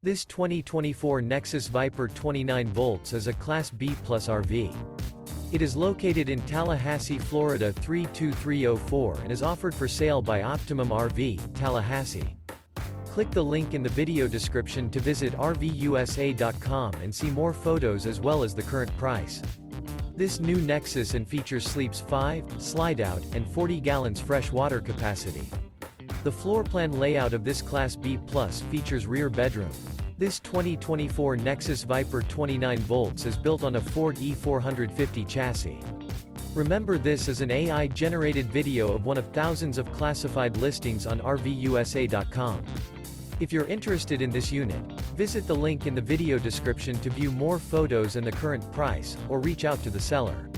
This 2024 Nexus Viper 29 volts is a Class B Plus RV. It is located in Tallahassee, Florida 32304 and is offered for sale by Optimum RV, Tallahassee. Click the link in the video description to visit RVUSA.com and see more photos as well as the current price. This new Nexus and features sleeps 5, Slideout, and 40 gallons fresh water capacity. The floor plan layout of this Class B Plus features rear bedroom. This 2024 Nexus Viper 29 volts is built on a Ford E450 chassis. Remember, this is an AI-generated video of one of thousands of classified listings on RVUSA.com. If you're interested in this unit, visit the link in the video description to view more photos and the current price, or reach out to the seller.